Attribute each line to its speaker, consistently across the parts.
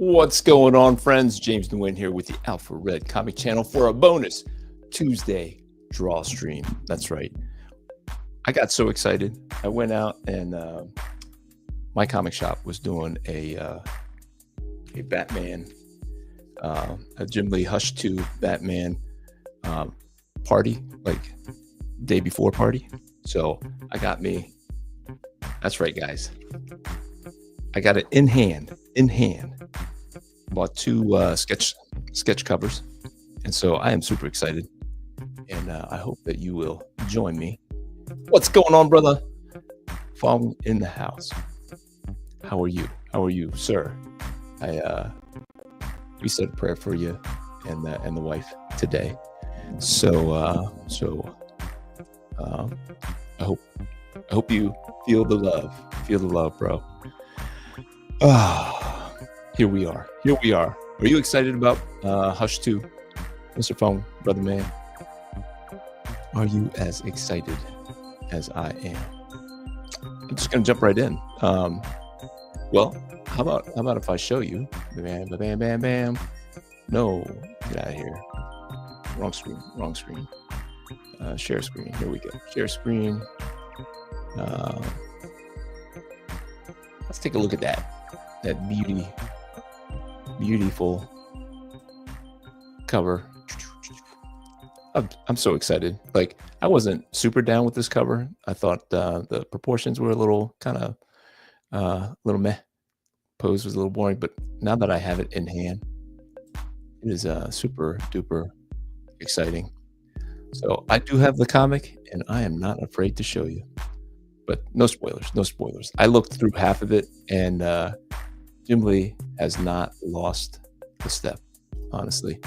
Speaker 1: What's going on, friends? James Nguyen here with the Alpha Red Comic Channel for a bonus Tuesday draw stream. That's right. I got so excited. I went out and my comic shop was doing a Batman, a Jim Lee Hush 2 Batman party, like day before party. So I got me. That's right, guys. I got it in hand. Bought two sketch covers, and so I am super excited, and I hope that you will join me. What's going on, brother? Fong in the house. How are you? How are you, sir? We said a prayer for you and the wife today. So I hope you feel the love. Feel the love, bro. Here we are. Are you excited about Hush 2, Mr. Fong, brother man? Are you as excited as I am? I'm just gonna jump right in. Well, how about if I show you? Bam, bam, bam, bam. No, get out of here. Wrong screen. Share screen. Here we go. Share screen. Let's take a look at that beautiful cover. I'm so excited. Like, I wasn't super down with this cover. I thought the proportions were a little kind of little meh. Pose was a little boring, but now that I have it in hand, it is super duper exciting. So I do have the comic, and I am not afraid to show you. But no spoilers. I looked through half of it, and Jim Lee has not lost the step. Honestly,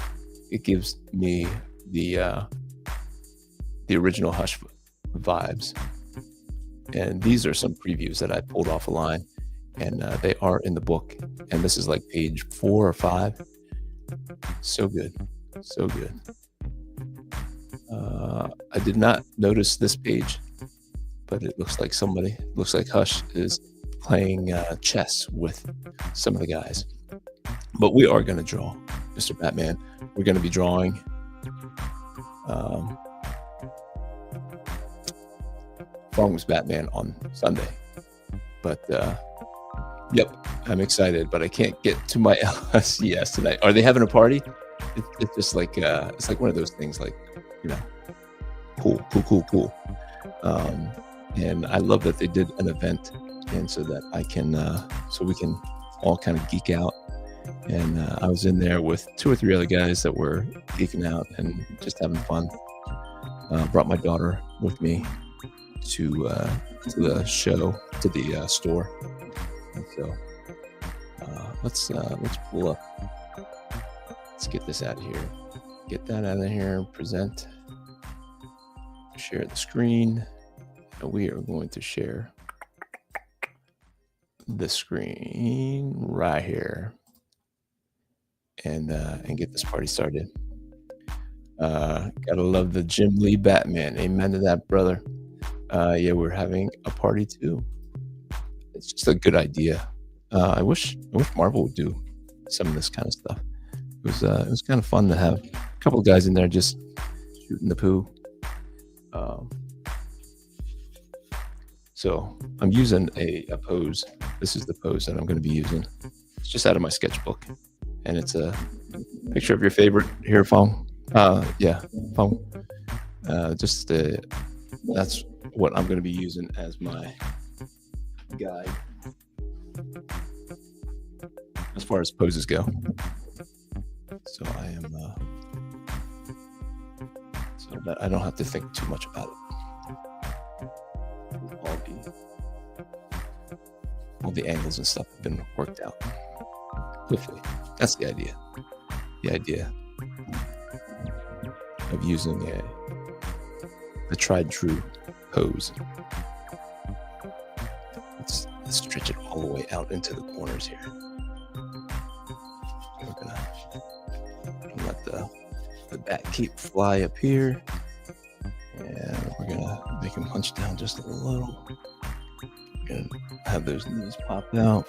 Speaker 1: it gives me the original Hush vibes. And these are some previews that I pulled off a line, and they are in the book. And this is like page 4 or 5. So good. I did not notice this page, but it looks like Hush is playing chess with some of the guys. But we are going to draw Mr. Batman. We're going to be drawing Fong's Batman on Sunday. But yep, I'm excited, but I can't get to my LSCS tonight. Are they having a party? It's just like it's like one of those things, like, you know, cool. And I love that they did an event, and so that I can, so we can all kind of geek out. And I was in there with 2 or 3 other guys that were geeking out and just having fun. Brought my daughter with me to the show, to the store. And so let's pull up. Let's get this out of here. Get that out of here. Present. Share the screen. And we are going to share the screen right here, and get this party started. Gotta love the Jim Lee Batman. Amen to that, brother. Yeah, we're having a party too. It's just a good idea. I wish Marvel would do some of this kind of stuff. It was kind of fun to have a couple of guys in there just shooting the poo. So I'm using a pose. This is the pose that I'm going to be using. It's just out of my sketchbook, and it's a picture of your favorite here, Fong. Yeah, Fong. That's what I'm going to be using as my guide as far as poses go. So I am so that I don't have to think too much about it. All the angles and stuff have been worked out. Hopefully, that's the idea. The idea of using a tried true pose. Let's stretch it all the way out into the corners here. We're gonna let the bat cape fly up here, and we're gonna make him hunch down just a little. We're gonna have those knees pop out.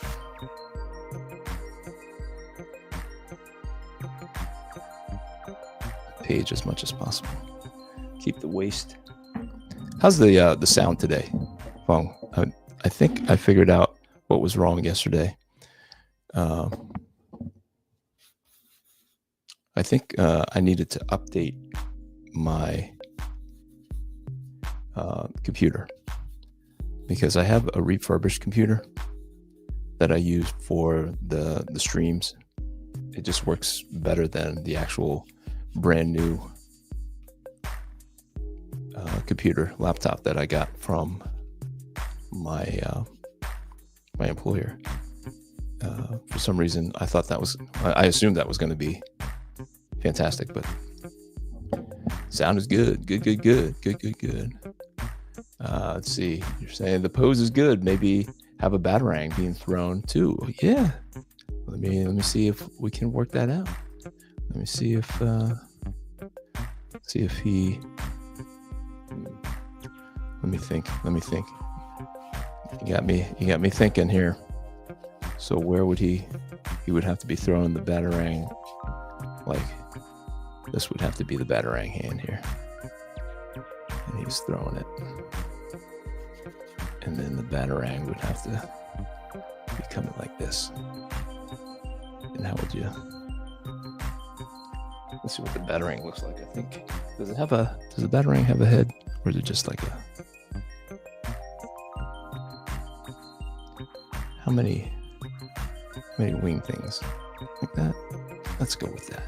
Speaker 1: page as much as possible. Keep the waist. How's the sound today, Fong? I think I figured out what was wrong yesterday. I think I needed to update my computer, because I have a refurbished computer that I use for the streams. It just works better than the actual brand new computer laptop that I got from my employer. For some reason, I assumed that was going to be fantastic, but sound is good. Good. Let's see. You're saying the pose is good. Maybe have a batarang being thrown too. Yeah. Let me see if we can work that out. Let me see if he. Let me think. You got me thinking here. So where would he would have to be throwing the batarang, like this would have to be the batarang hand here. And he's throwing it. And then the batarang would have to be coming like this. And how would you, let's see what the batarang looks like. I think, does the batarang have a head, or is it just like how many wing things like that? Let's go with that.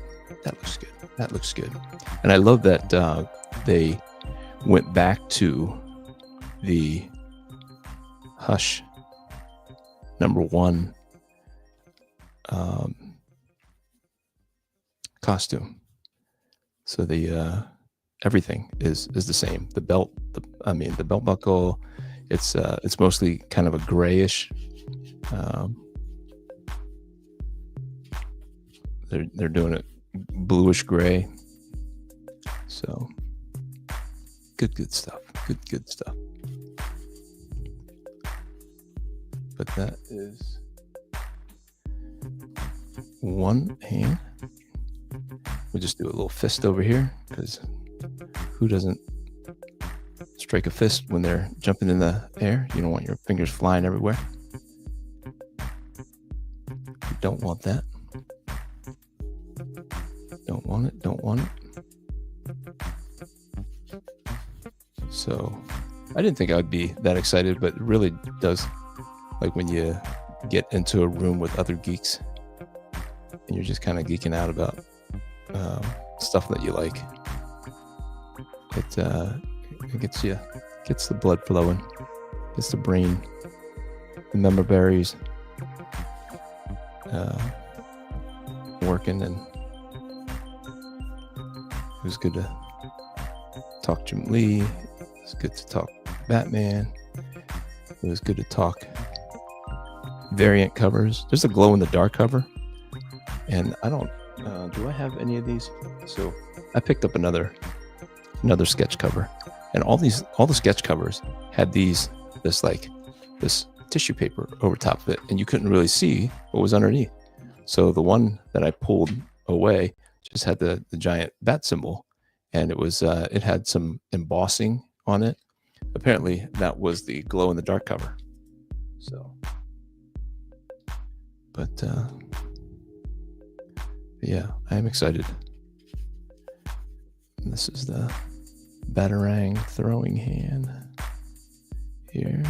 Speaker 1: That looks good. And I love that they went back to the Hush #1 costume. So the everything is the same. The belt, the belt buckle, it's mostly kind of a grayish. They're doing it bluish gray. So good stuff. Good stuff. But that is one hand. We'll just do a little fist over here, because who doesn't strike a fist when they're jumping in the air? You don't want your fingers flying everywhere. You don't want that. Don't want it. So I didn't think I would be that excited, but it really does. Like when you get into a room with other geeks and you're just kind of geeking out about stuff that you like, it gets the blood flowing, gets the brain, the memorberries working. And it was good to talk Jim Lee. It was good to talk Batman. It was good to talk variant covers. There's a glow in the dark cover, and I don't do I have any of these? So I picked up another sketch cover, and all the sketch covers had this tissue paper over top of it, and you couldn't really see what was underneath. So the one that I pulled away just had the giant bat symbol, and it had some embossing on it. Apparently that was the glow in the dark cover. So, but yeah, I am excited. And this is the batarang throwing hand here.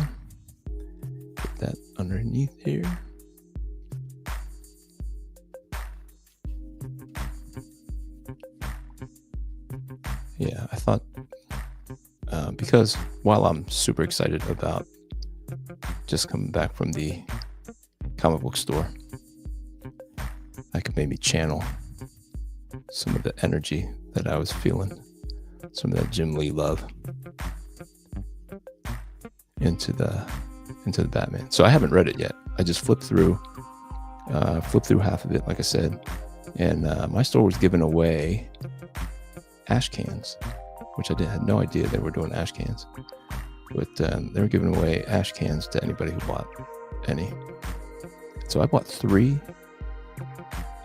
Speaker 1: Put that underneath here. Yeah, I thought because while I'm super excited about just coming back from the comic book store, I could maybe channel some of the energy that I was feeling, some of that Jim Lee love into the Batman. So I haven't read it yet. I just flipped through half of it, like I said, and my store was giving away ash cans, which I had no idea they were doing ash cans, but they were giving away ash cans to anybody who bought any. So I bought 3,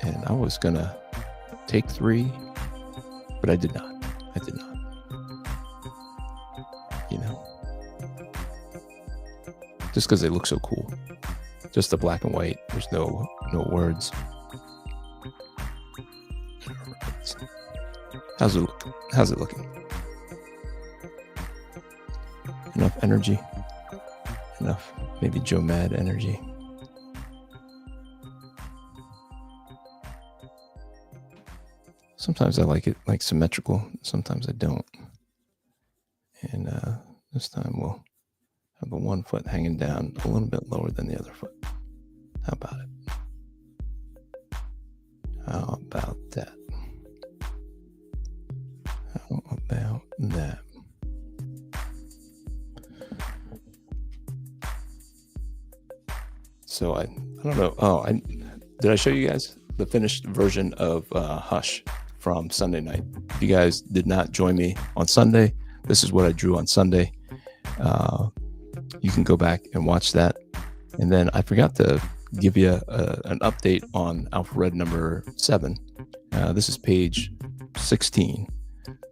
Speaker 1: and I was gonna take 3, but I did not. You know, just because they look so cool. Just the black and white. There's no words. How's it looking? Enough energy? Enough maybe Joe Mad energy? Sometimes I like it like symmetrical. Sometimes I don't. And this time we'll have the one foot hanging down a little bit lower than the other foot. How about it? How about that? How about that? So I don't know. Oh, did I show you guys the finished version of Hush from Sunday night? If you guys did not join me on Sunday, this is what I drew on Sunday. You can go back and watch that. And then I forgot to give you an update on Alpha Red number 7. This is page 16.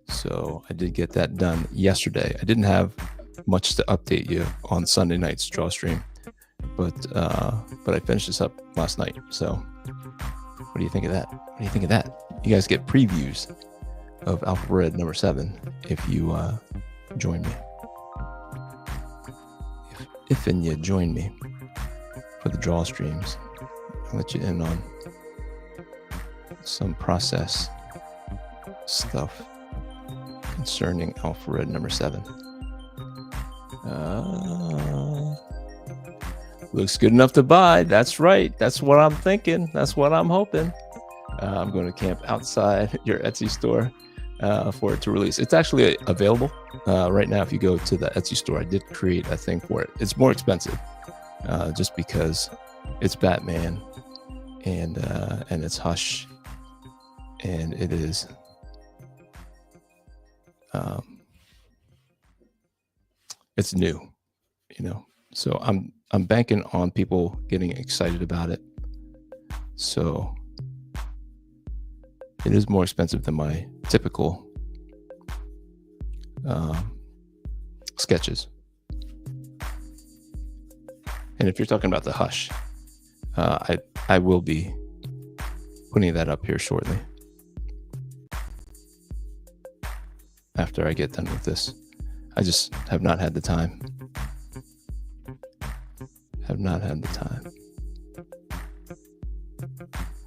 Speaker 1: So I did get that done yesterday. I didn't have much to update you on Sunday night's draw stream, but I finished this up last night. So what do you think of that? You guys get previews of Alpha Red number 7 if you join me. If you join me for the draw streams, I'll let you in on some process stuff concerning Alpha Red number 7. Looks good enough to buy. That's right. That's what I'm thinking. That's what I'm hoping. I'm going to camp outside your Etsy store for it to release. It's actually available right now. If you go to the Etsy store, I did create a thing for it. It's more expensive just because it's Batman and it's Hush, and it is it's new, you know. So I'm banking on people getting excited about it. So it is more expensive than my typical sketches. And if you're talking about the Hush, I will be putting that up here shortly after I get done with this. I just have not had the time.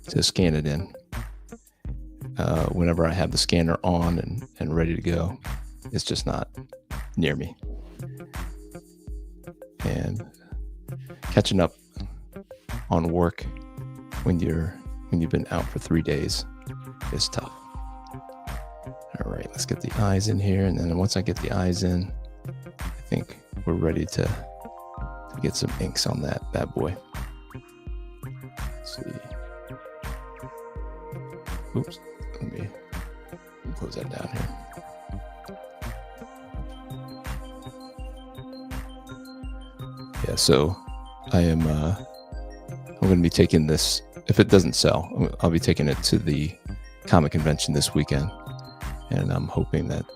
Speaker 1: To scan it in. Whenever I have the scanner on and ready to go, it's just not near me. And catching up on work when you've been out for 3 days is tough. All right, let's get the eyes in here, and then once I get the eyes in, I think we're ready to get some inks on that bad boy. Let's see. Oops, let me close that down here. Yeah, so I'm going to be taking this. If it doesn't sell, I'll be taking it to the comic convention this weekend, and I'm hoping that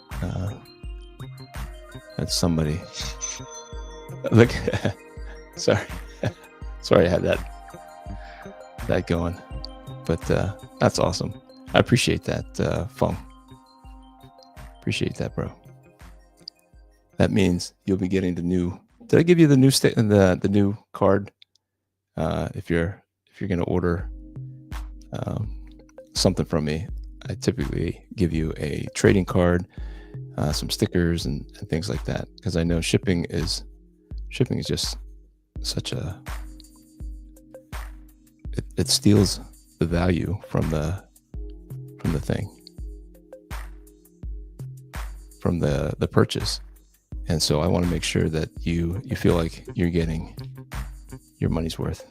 Speaker 1: that somebody look. Sorry, I had that going, but that's awesome. I appreciate that, Fung. Appreciate that, bro. That means you'll be getting the new. Did I give you the new the new card? If you're gonna order something from me, I typically give you a trading card, some stickers, and things like that, because I know shipping is just such a it steals the value from the thing, from the purchase. And so I want to make sure that you feel like you're getting your money's worth.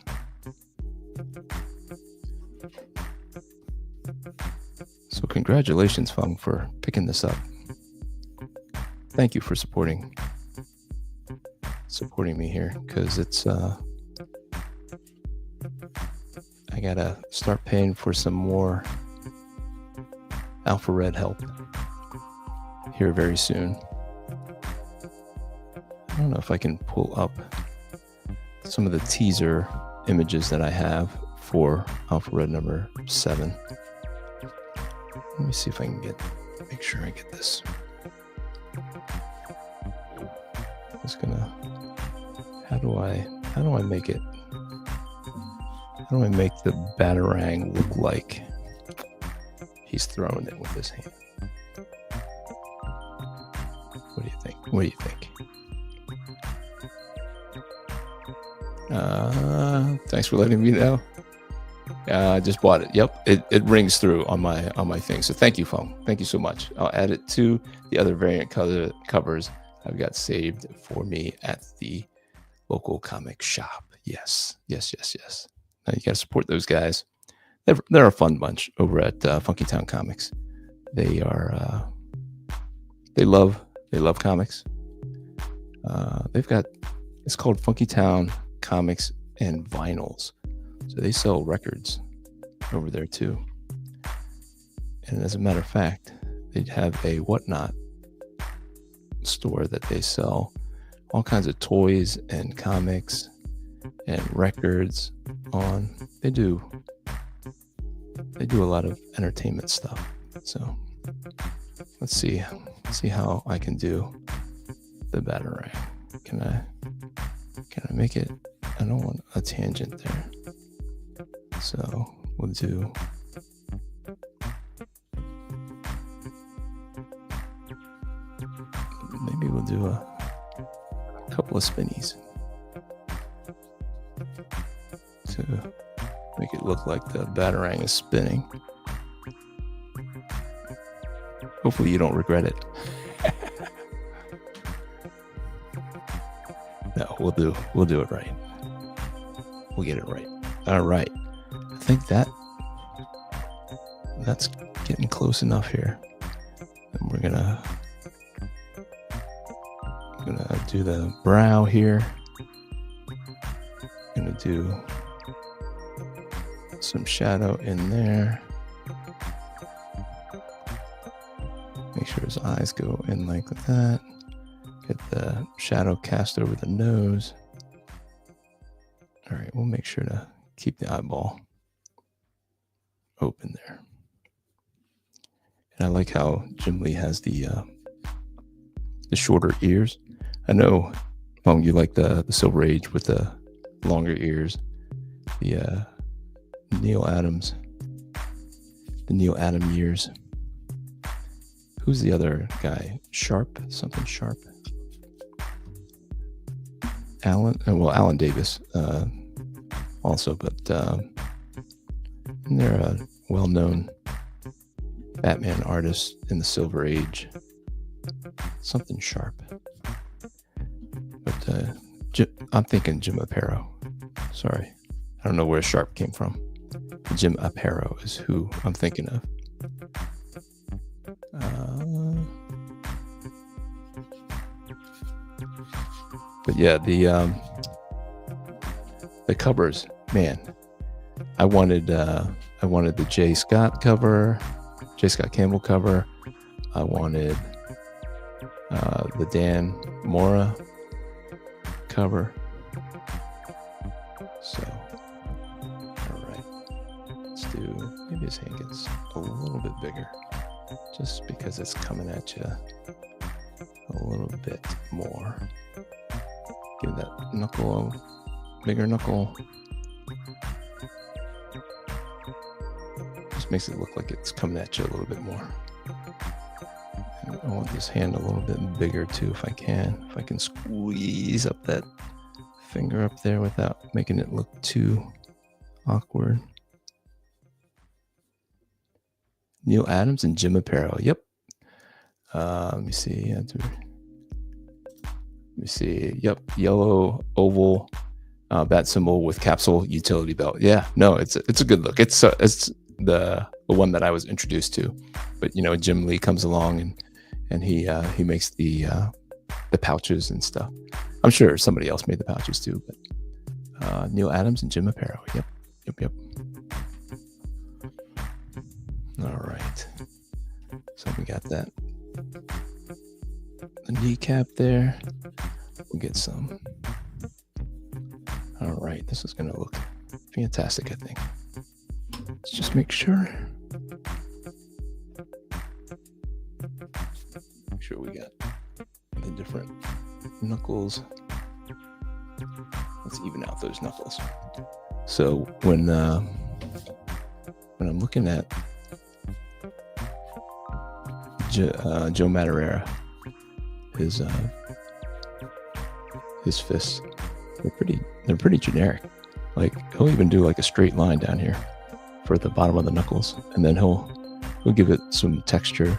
Speaker 1: So congratulations, Fung, for picking this up. Thank you for supporting me here, because it's I gotta start paying for some more Alpha Red help. here very soon. I don't know if I can pull up some of the teaser images that I have for Alpha Red number 7. Let me see if I can make sure I get this. Just gonna, how do I make it? How do I make the Batarang look like he's throwing it with his hand? What do you think? What do you think? Thanks for letting me know. I just bought it. Yep, it rings through on my thing. So thank you, Foam. Thank you so much. I'll add it to the other variant covers I've got saved for me at the local comic shop. Yes. Now you got to support those guys. They're a fun bunch over at Funky Town Comics. They are they love comics. They've got, it's called Funky Town Comics and Vinyls. So they sell records over there too. And as a matter of fact, they have a Whatnot store that they sell all kinds of toys and comics and records on. They do a lot of entertainment stuff. So let's see how I can do the Batarang. Can I make it? I don't want a tangent there. So we'll do, maybe we'll do a couple of spinnies to make it look like the Batarang is spinning. Hopefully you don't regret it. No, we'll do it right. We'll get it right. All right. I think that's getting close enough here. And we're gonna do the brow here. Gonna do some shadow in there. Make sure his eyes go in like that. Get the shadow cast over the nose. All right, we'll make sure to keep the eyeball open there. And I like how Jim Lee has the shorter ears. I know, you like the Silver Age with the longer ears. The Neil Adam years. Who's the other guy? Sharp? Something Sharp? Alan Davis also, but they're a well-known Batman artist in the Silver Age. Something Sharp. But I'm thinking Jim Aparo. Sorry. I don't know where Sharp came from. Jim Aparo is who I'm thinking of. But yeah, the covers, man. I wanted the J. Scott Campbell cover. I wanted the Dan Mora cover. So, all right, let's do, maybe his hand gets a little bit bigger, just because it's coming at you a little bit more. Give that knuckle a bigger knuckle. Just makes it look like it's coming at you a little bit more. And I want this hand a little bit bigger too, if I can. If I can squeeze up that finger up there without making it look too awkward. Neil Adams and Jim Aparo. Yep. Let me see. Yep. Yellow oval bat symbol with capsule utility belt. Yeah. No, it's a good look. It's the one that I was introduced to. But Jim Lee comes along and he makes the pouches and stuff. I'm sure somebody else made the pouches too. But Neil Adams and Jim Aparo. Yep. All right. So we got that the kneecap there. We'll get some. All right, this is going to look fantastic, I think. Let's just make sure. Make sure we got the different knuckles. Let's even out those knuckles. So when I'm looking at Joe Madureira, his fists, they're pretty generic. Like he'll even do like a straight line down here for the bottom of the knuckles, and then he'll give it some texture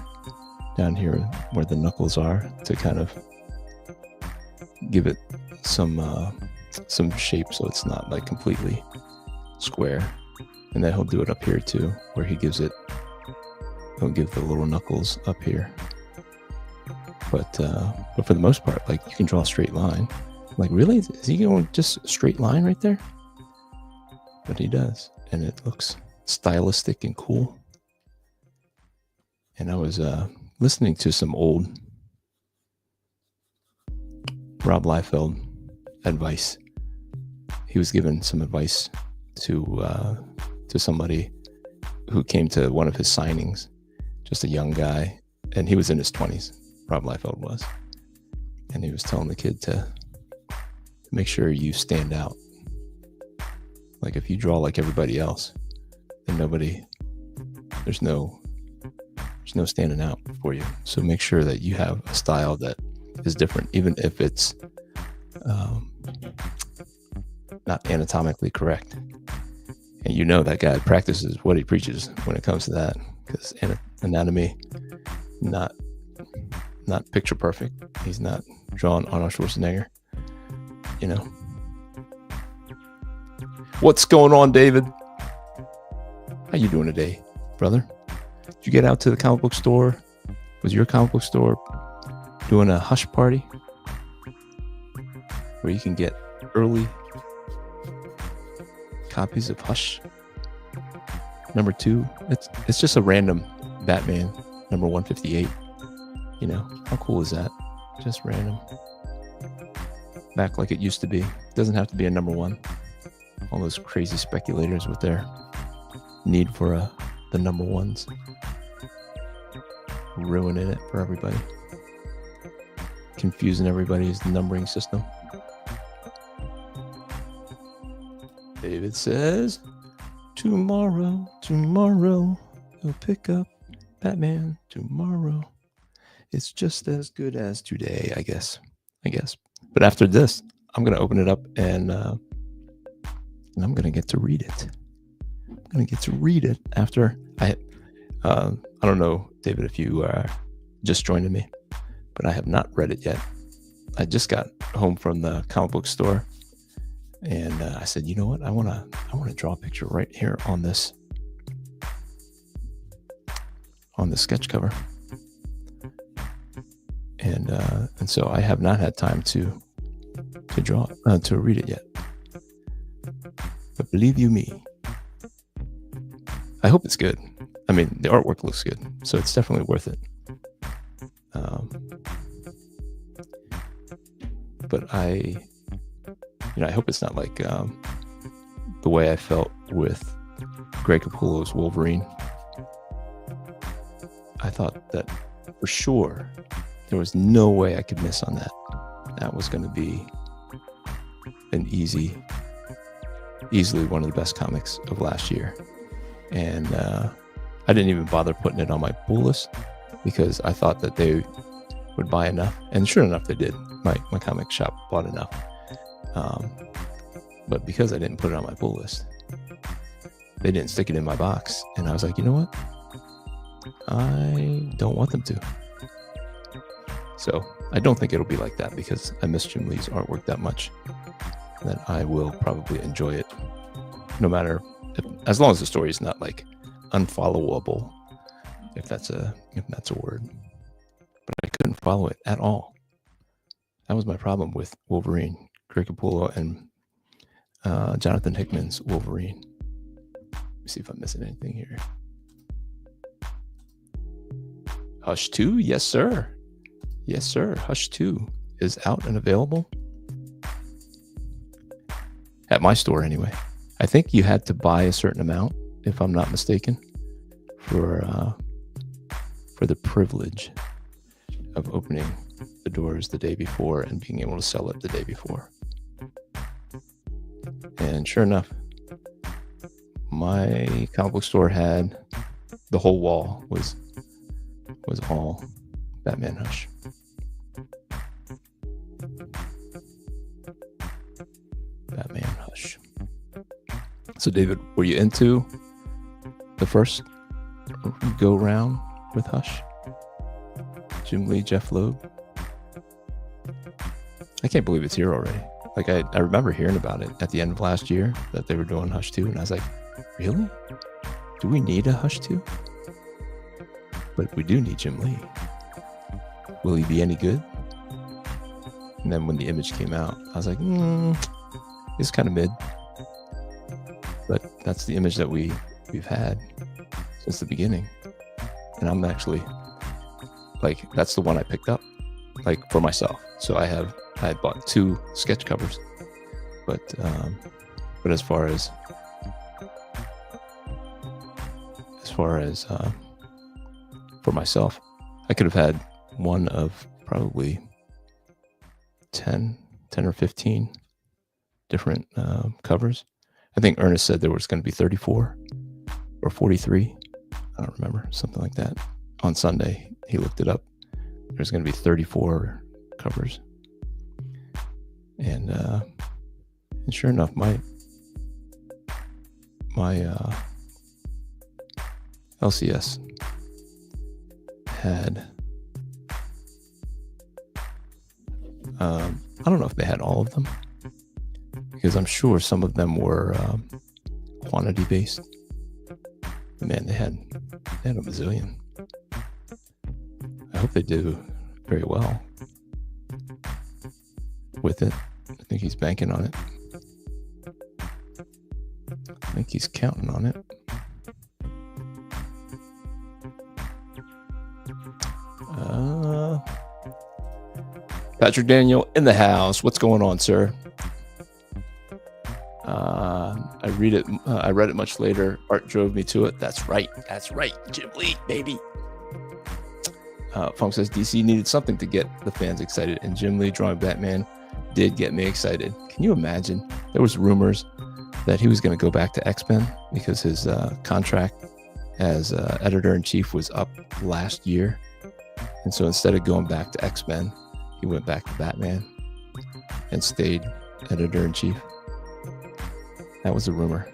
Speaker 1: down here where the knuckles are to kind of give it some shape so it's not like completely square. And then he'll do it up here too, where he'll give the little knuckles up here. But for the most part, like you can draw a straight line. Like really, is he going just a straight line right there? But he does, and it looks stylistic and cool. And I was listening to some old Rob Liefeld advice. He was giving some advice to somebody who came to one of his signings, just a young guy, and he was in his 20s. Rob Liefeld was, and he was telling the kid to make sure you stand out. Like if you draw like everybody else, then there's no standing out for you. So make sure that you have a style that is different, even if it's not anatomically correct. And you know that guy practices what he preaches when it comes to that, because anatomy, not picture perfect. He's not drawing Arnold Schwarzenegger, you know. What's going on, David? How you doing today, brother? Did you get out to the comic book store? Was your comic book store doing a Hush party where you can get early copies of Hush number 2? It's just a random Batman number 158. You know, how cool is that? Just random. Back like it used to be. It doesn't have to be a number 1. All those crazy speculators with their need for the number 1s. Ruining it for everybody. Confusing everybody's numbering system. David says, tomorrow, he'll pick up Batman tomorrow. It's just as good as today, I guess. But after this, I'm going to open it up and I'm going to get to read it. After I don't know, David, if you are just joining me, but I have not read it yet. I just got home from the comic book store, and I said, you know what? I want to draw a picture right here on this sketch cover. And so I have not had time to draw to read it yet. But believe you me, I hope it's good. I mean, the artwork looks good, so it's definitely worth it. But I hope it's not like the way I felt with Greg Capullo's Wolverine. I thought that for sure there was no way I could miss on that. That was going to be an easily one of the best comics of last year. And I didn't even bother putting it on my pull list because I thought that they would buy enough. And sure enough, they did. My comic shop bought enough. But because I didn't put it on my pull list, they didn't stick it in my box. And I was like, you know what? I don't want them to. So I don't think it'll be like that because I miss Jim Lee's artwork that much that I will probably enjoy it no matter as long as the story is not like unfollowable, if that's a word. But I couldn't follow it at all. That was my problem with Wolverine, Greg Capullo and Jonathan Hickman's Wolverine. Let me see if I'm missing anything here. Hush 2, yes sir. Yes, sir. Hush 2 is out and available. At my store, anyway. I think you had to buy a certain amount, if I'm not mistaken, for the privilege of opening the doors the day before and being able to sell it the day before. And sure enough, my comic book store had the whole wall was all Batman Hush. Batman Hush. So David, were you into the first go round with Hush? Jim Lee, Jeph Loeb? I can't believe it's here already. Like I remember hearing about it at the end of last year that they were doing Hush 2, and I was like, really? Do we need a Hush 2? But we do need Jim Lee. Will he be any good? And then when the image came out, I was like, it's kind of mid. But that's the image that we've had since the beginning. And I'm actually, like, that's the one I picked up, like, for myself. So I had bought 2 sketch covers. But as far as for myself, I could have had one of probably 10 or 15 different covers. I think Ernest said there was going to be 34 or 43. I don't remember, something like that. On Sunday, he looked it up. There's going to be 34 covers. And sure enough, my LCS had, I don't know if they had all of them, because I'm sure some of them were quantity based. But man, they had a bazillion. I hope they do very well with it. I think he's banking on it. I think he's counting on it. Patrick Daniel in the house. What's going on, sir? I read it much later. Art drove me to it. That's right. Jim Lee, baby. Funk says DC needed something to get the fans excited, and Jim Lee drawing Batman did get me excited. Can you imagine? There was rumors that he was going to go back to X-Men because his contract as editor-in-chief was up last year. And so instead of going back to X-Men, he went back to Batman and stayed editor-in-chief. That was a rumor.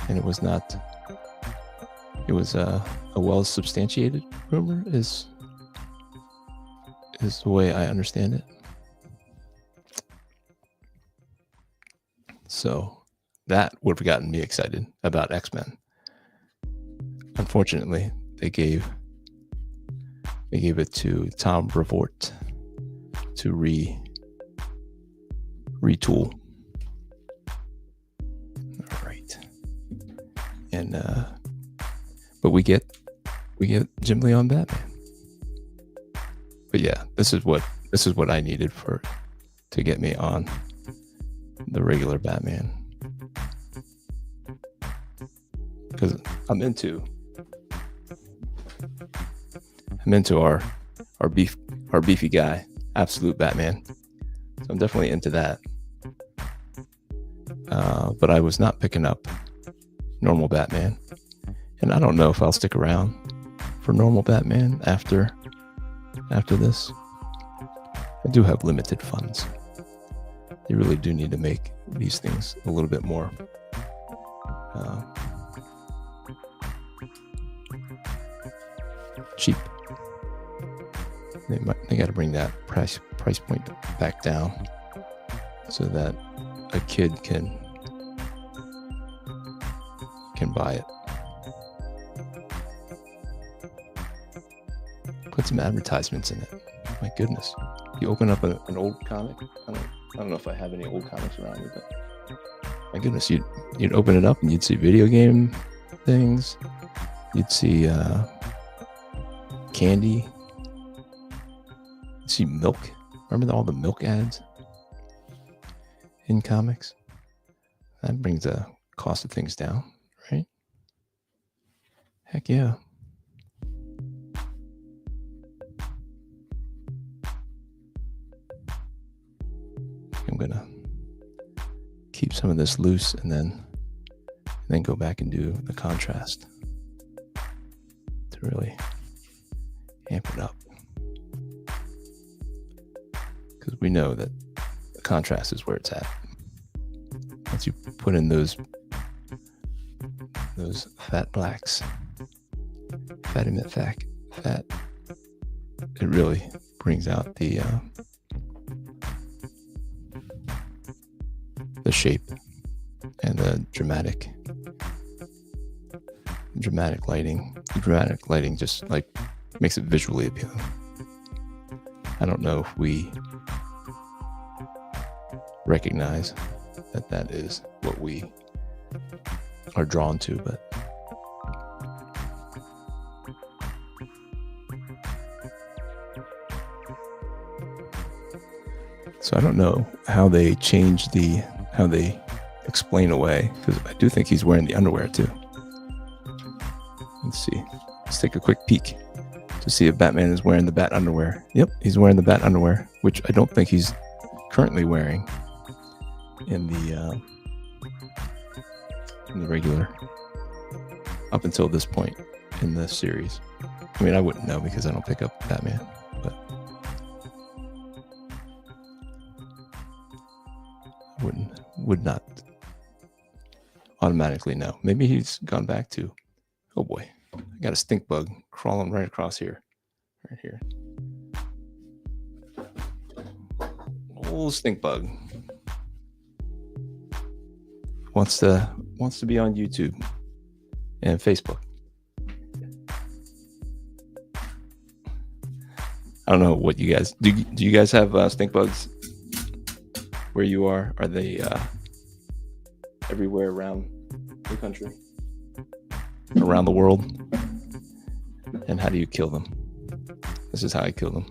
Speaker 1: And it was not. It was a well-substantiated rumor is the way I understand it. So that would have gotten me excited about X-Men. Unfortunately, they gave it to Tom Brevoort to retool. All right. And but we get Jim Lee on Batman. But yeah, this is what I needed to get me on the regular Batman. Because I'm into our beefy guy, Absolute Batman. So I'm definitely into that. But I was not picking up normal Batman. And I don't know if I'll stick around for normal Batman after this. I do have limited funds. You really do need to make these things a little bit more cheap. They got to bring that price point back down so that a kid can buy it. Put some advertisements in it. My goodness. You open up an old comic. I don't know if I have any old comics around me, but my goodness, you'd open it up and you'd see video game things. You'd see candy. See milk. Remember all the milk ads in comics? That brings the cost of things down, right? Heck yeah. I'm gonna keep some of this loose and then go back and do the contrast to really amp it up, because we know that the contrast is where it's at. Once you put in those fat blacks, fat, it really brings out the shape and the dramatic lighting. The dramatic lighting just like makes it visually appealing. I don't know if we recognize that is what we are drawn to, but so I don't know how they explain away, because I do think he's wearing the underwear too. Let's see. Let's take a quick peek to see if Batman is wearing the bat underwear. Yep, he's wearing the bat underwear, which I don't think he's currently wearing in the regular, up until this point in the series. I mean, I wouldn't know because I don't pick up Batman, but would not automatically know. Maybe he's gone back to, oh boy, I got a stink bug crawling right across here. Right here. Old stink bug. Wants to be on YouTube and Facebook. I don't know what you guys do. Do you guys have stink bugs where you are? Are they everywhere around the country, around the world? And how do you kill them? This is how I kill them.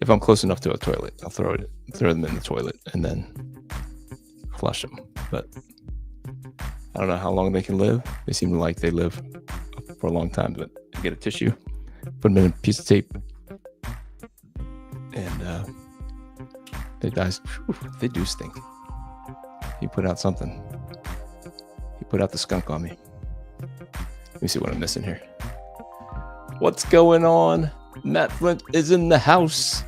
Speaker 1: If I'm close enough to a toilet, I'll throw them in the toilet and then flush them. But I don't know how long they can live. They seem like they live for a long time. But you get a tissue, put them in a piece of tape, and they die. They do stink. He put out something. He put out the skunk on me. Let me see what I'm missing here. What's going on? Matt Flint is in the house.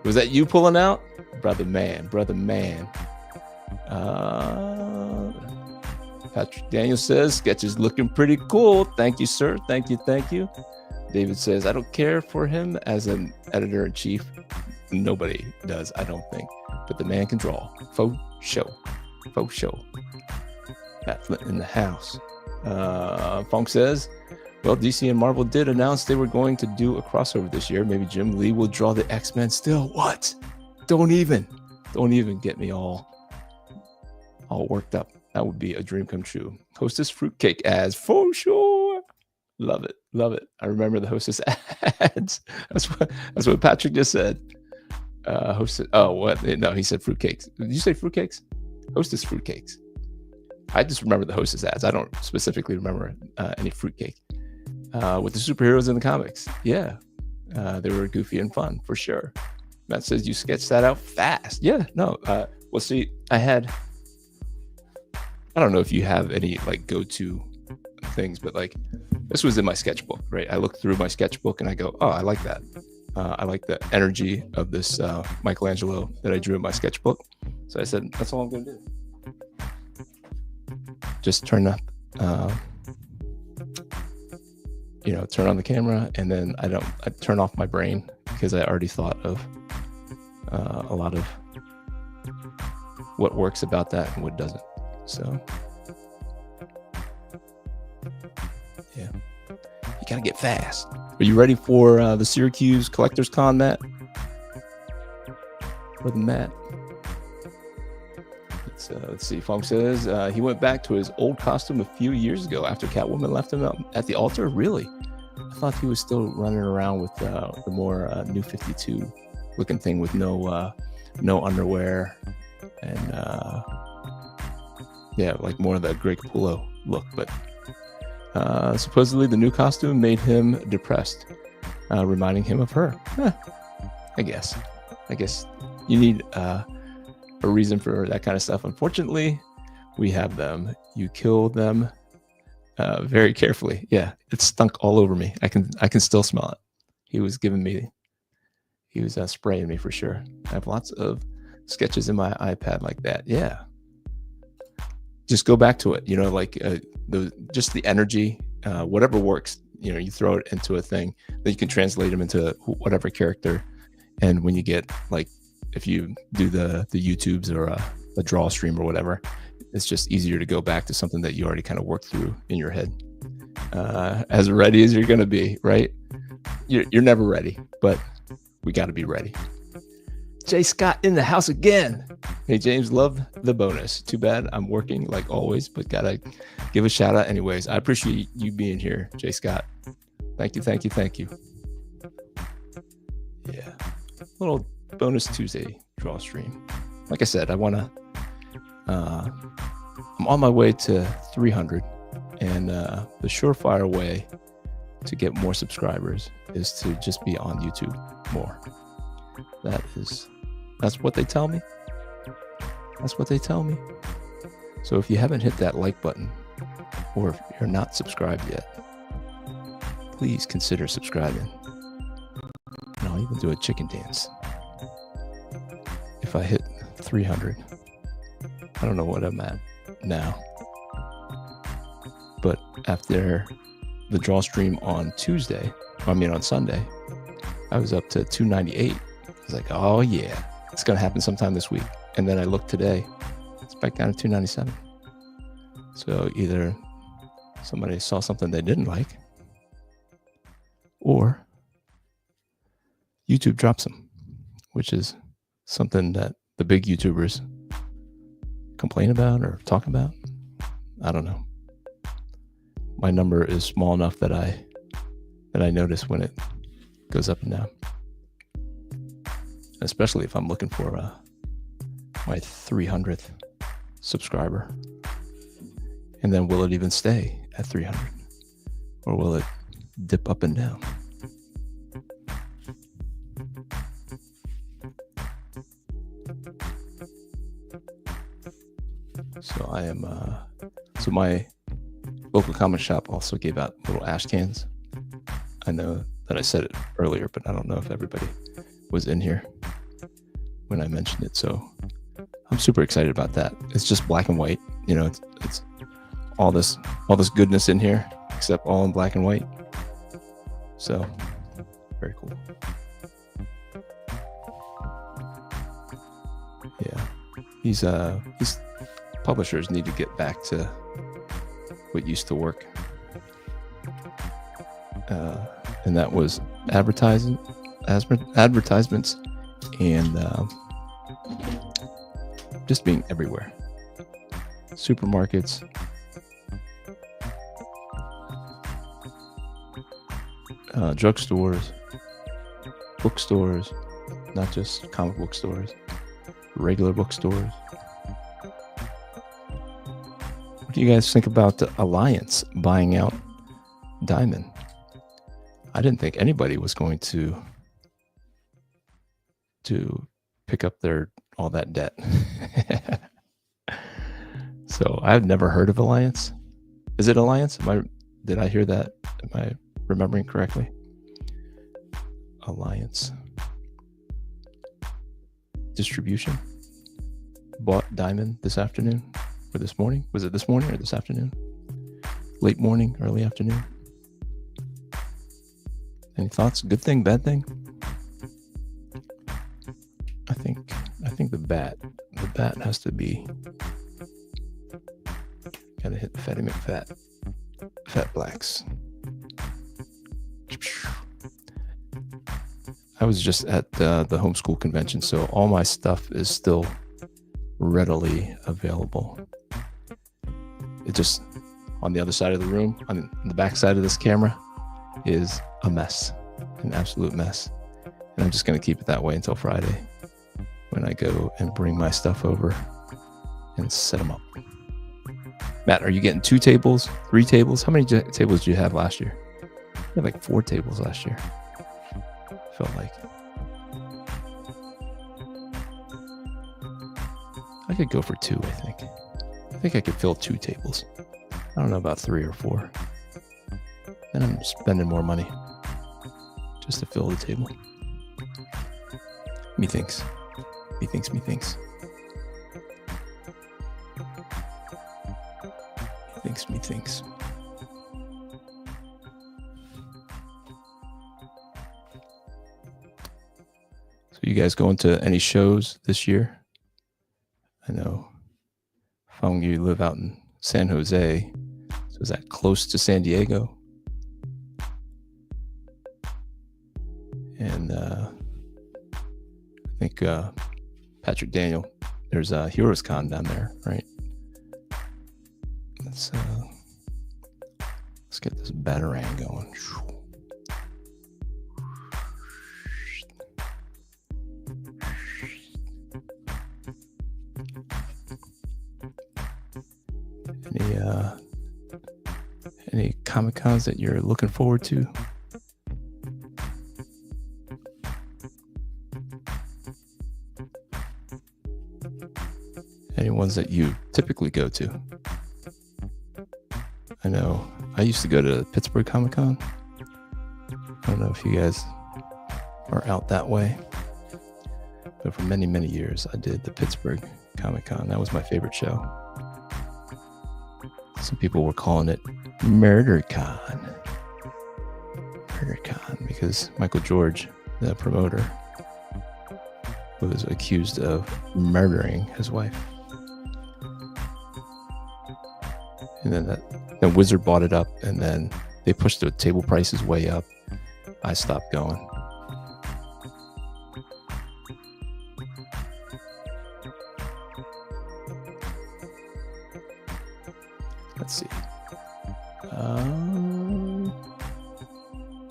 Speaker 1: Was that you pulling out? Brother man. Patrick Daniel says, sketch is looking pretty cool. Thank you, sir. Thank you. David says, I don't care for him as an editor-in-chief. Nobody does, I don't think. But the man can draw. Faux show. Matt Flint in the house. Funk says, well, DC and Marvel did announce they were going to do a crossover this year. Maybe Jim Lee will draw the X-Men still. What? Don't even get me all worked up. That would be a dream come true. Hostess fruitcake ads, for sure. Love it. I remember the Hostess ads. That's what Patrick just said. Hostess. Oh, what? No, he said fruitcakes. Did you say fruitcakes? Hostess fruitcakes. I just remember the Hostess ads. I don't specifically remember any fruitcake. With the superheroes in the comics. Yeah. They were goofy and fun, for sure. Matt says you sketched that out fast. Yeah, no. Well, see, I don't know if you have any like go-to things, but like this was in my sketchbook, right? I looked through my sketchbook and I go, oh, I like that. I like the energy of this Michelangelo that I drew in my sketchbook. So I said, that's all I'm going to do. Just turn up, turn on the camera, and then I turn off my brain because I already thought of a lot of what works about that and what doesn't. So, yeah, you gotta get fast. Are you ready for the Syracuse Collectors Con, Matt? Brother Matt. Let's see. Funk says he went back to his old costume a few years ago after Catwoman left him out at the altar. Really? A thought he was still running around with the more New 52 looking thing with no underwear and yeah, like more of the Greg Capullo look. But supposedly the new costume made him depressed, reminding him of her. I guess you need a reason for that kind of stuff. Unfortunately, we have them. You kill them very carefully. Yeah, it stunk all over me. I can still smell it. He was spraying me for sure. I have lots of sketches in my iPad like that. Yeah, just go back to it. Like just the energy, whatever works. You throw it into a thing, then you can translate them into whatever character. And when you get, like, if you do the YouTubes or a draw stream or whatever, it's just easier to go back to something that you already kind of worked through in your head. As ready as you're going to be, right? You're never ready, but we got to be ready. Jay Scott in the house again. Hey, James, love the bonus. Too bad I'm working like always, but got to give a shout out anyways. I appreciate you being here, Jay Scott. Thank you. Yeah. Little bonus Tuesday draw stream. Like I said, I'm on my way to 300, and the surefire way to get more subscribers is to just be on YouTube more. That's what they tell me. So if you haven't hit that like button, or if you're not subscribed yet, please consider subscribing. And I'll even do a chicken dance if I hit 300. I don't know what I'm at now, but after the draw stream on Sunday, I was up to 298. I was like, oh yeah, it's gonna happen sometime this week. And then I looked today, it's back down to 297. So either somebody saw something they didn't like, or YouTube drops them, which is something that the big YouTubers complain about or talk about. I don't know. My number is small enough that I notice when it goes up and down, especially if I'm looking for my 300th subscriber. And then will it even stay at 300, or will it dip up and down? So I am, so my local comic shop also gave out little ash cans. I know that I said it earlier, but I don't know if everybody was in here when I mentioned it. So I'm super excited about that. It's just black and white. It's all this goodness in here, except all in black and white. So very cool. Yeah, these publishers need to get back to what used to work, and that was advertisements and just being everywhere. Supermarkets, drugstores, bookstores, not just comic book stores, regular bookstores. What do you guys think about the Alliance buying out Diamond? I didn't think anybody was going to pick up all that debt. So I've never heard of Alliance. Is it Alliance? Did I hear that? Am I remembering correctly? Alliance Distribution bought Diamond this afternoon or this morning. Was it this morning or this afternoon? Late morning, early afternoon. Any thoughts? Good thing, bad thing? I think the bat has to be, gotta hit Fatty McFat, Fat Blacks. I was just at the homeschool convention, so all my stuff is still readily available. It just, on the other side of the room, on the back side of this camera, is a mess, an absolute mess. And I'm just going to keep it that way until Friday when I go and bring my stuff over and set them up. Matt, are you getting 2 tables, 3 tables? How many tables did you have last year? You had like 4 tables last year. Felt like. I could go for 2, I think. I think I could fill 2 tables. I don't know about 3 or 4. Then I'm spending more money just to fill the table. Methinks. Methinks. So you guys going to any shows this year? I know Fong, you live out in San Jose. So is that close to San Diego? And I think Patrick Daniel, there's a Heroes Con down there, right? Let's get this Batarang going. Any Comic Cons that you're looking forward to? Any ones that you typically go to? I know I used to go to Pittsburgh Comic Con. I don't know if you guys are out that way, but for many, many years I did the Pittsburgh Comic Con. That was my favorite show. Some people were calling it MurderCon. MurderCon because Michael George, the promoter, was accused of murdering his wife. And then the Wizard bought it up, and then they pushed the table prices way up. I stopped going. Let's see.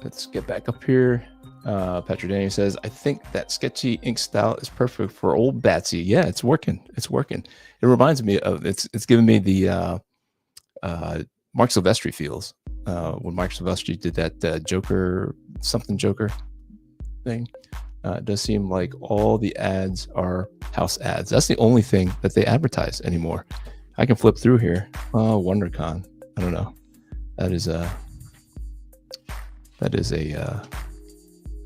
Speaker 1: Let's get back up here. Patrick Daniel says, I think that sketchy ink style is perfect for old Batsy. Yeah, it's working. It's working. It reminds me of, it's giving me the Mark Silvestri feels. When Mark Silvestri did that Joker thing. It does seem like all the ads are house ads. That's the only thing that they advertise anymore. I can flip through here. WonderCon. I don't know. That is a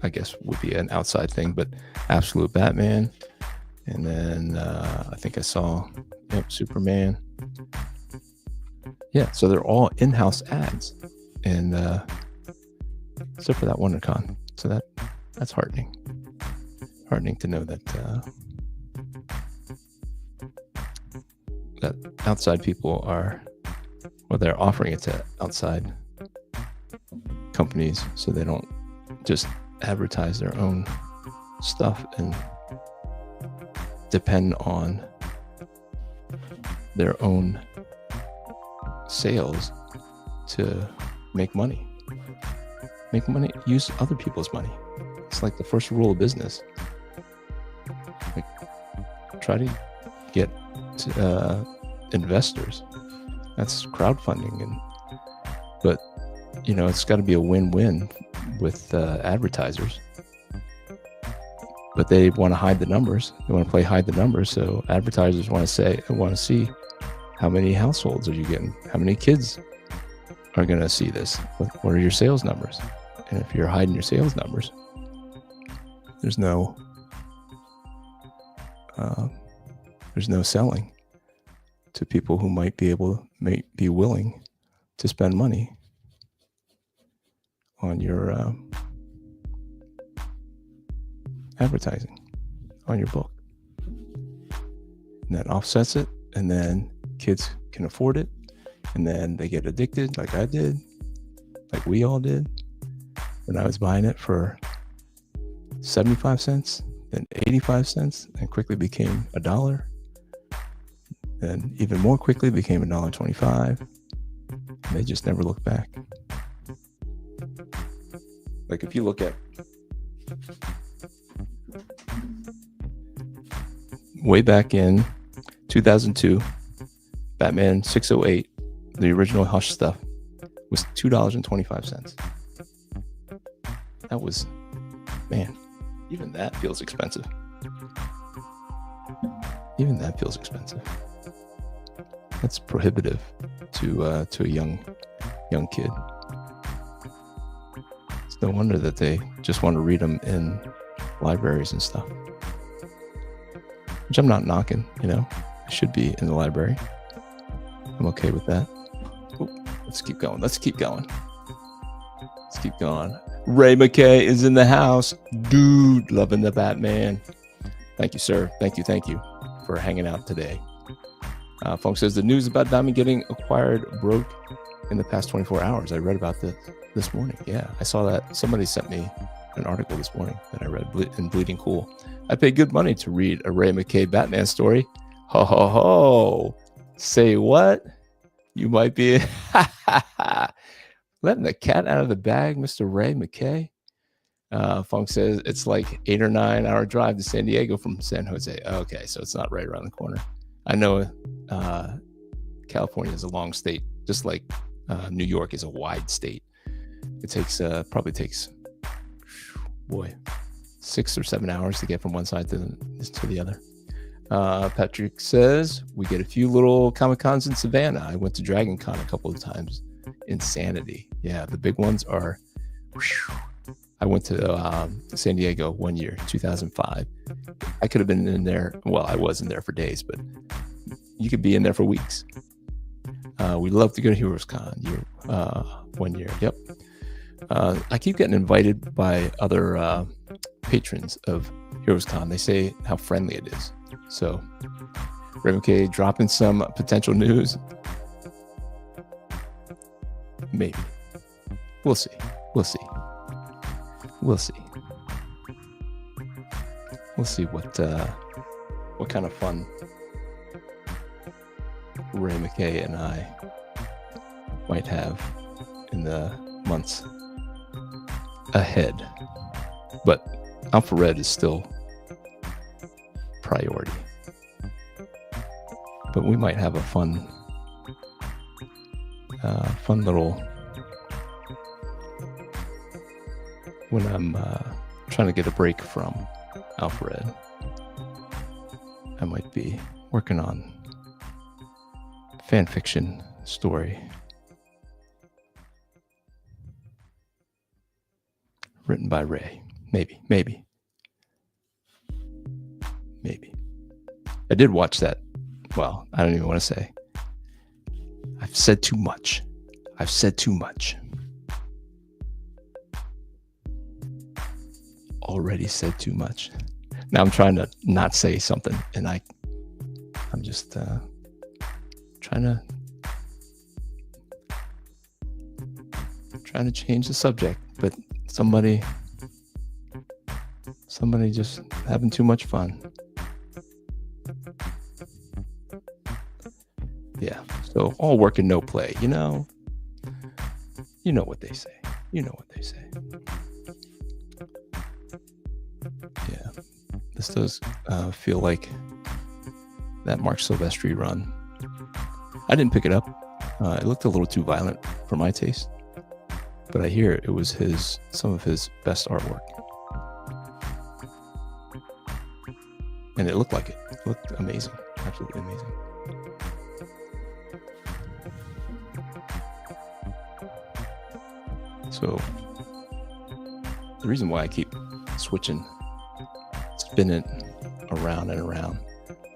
Speaker 1: I guess would be an outside thing, but Absolute Batman. And then I think I saw Superman. Yeah, so they're all in-house ads, and except for that WonderCon. So that's heartening. Heartening to know that that outside people are, well, they're offering it to outside companies, so they don't just advertise their own stuff and depend on their own sales to make money. Use other people's money. It's like the first rule of business. Like, try to get investors. That's crowdfunding, but it's got to be a win-win with advertisers. But they want to hide the numbers. They want to play hide the numbers. So advertisers want to see how many households are you getting? How many kids are going to see this? What are your sales numbers? And if you're hiding your sales numbers, there's no selling to people who might be willing to spend money on your advertising on your book. And that offsets it, and then kids can afford it, and then they get addicted like I did, like we all did when I was buying it for 75 cents, then 85 cents, and quickly became $1, and even more quickly became $1.25. They just never looked back. Like if you look at way back in 2002, Batman 608, the original Hush stuff, was $2.25. That was, man, even that feels expensive. Even that feels expensive. That's prohibitive to a young kid. It's no wonder that they just want to read them in libraries and stuff. Which I'm not knocking, you know. It should be in the library. I'm okay with that. Ooh, let's keep going. Let's keep going. Let's keep going. Ray McKay is in the house. Dude, loving the Batman. Thank you, sir. Thank you for hanging out today. Funk says the news about Diamond getting acquired broke in the past 24 hours. I read about this morning. Yeah, I saw that. Somebody sent me an article this morning that I read in Bleeding Cool. I paid good money to read a Ray McKay Batman story. Ho, ho, ho. Say what? You might be letting the cat out of the bag, Mr. Ray McKay. Funk says it's like 8 or 9 hour drive to San Diego from San Jose. Okay, so it's not right around the corner. I know California is a long state, just like New York is a wide state. It takes probably takes 6 or 7 hours to get from one side to the other. Patrick says we get a few little Comic Cons in Savannah. I went to Dragon Con a couple of times. Insanity. Yeah, the big ones are. I went to San Diego one year, 2005. I could have been in there. Well, I wasn't there for days, but you could be in there for weeks. We'd love to go to Heroes Con one year. Yep. I keep getting invited by other patrons of Heroes Con. They say how friendly it is. So, Ray McKay dropping some potential news. Maybe. We'll see. We'll see what kind of fun Ray McKay and I might have in the months ahead. But Alpha Red is still priority. But we might have a fun little, when I'm trying to get a break from Alpha Red, I might be working on fan fiction story written by Ray. Maybe. I did watch that. Well, I don't even want to say. I've said too much. Already said too much. Now I'm trying to not say something, and I'm just trying to change the subject, but somebody just having too much fun. Yeah, so all work and no play, you know what they say. Yeah, this does feel like that Mark Silvestri run. I didn't pick it up. It looked a little too violent for my taste, but I hear it was some of his best artwork. And it looked like it. It looked amazing. Absolutely amazing. So the reason why I keep spinning around and around,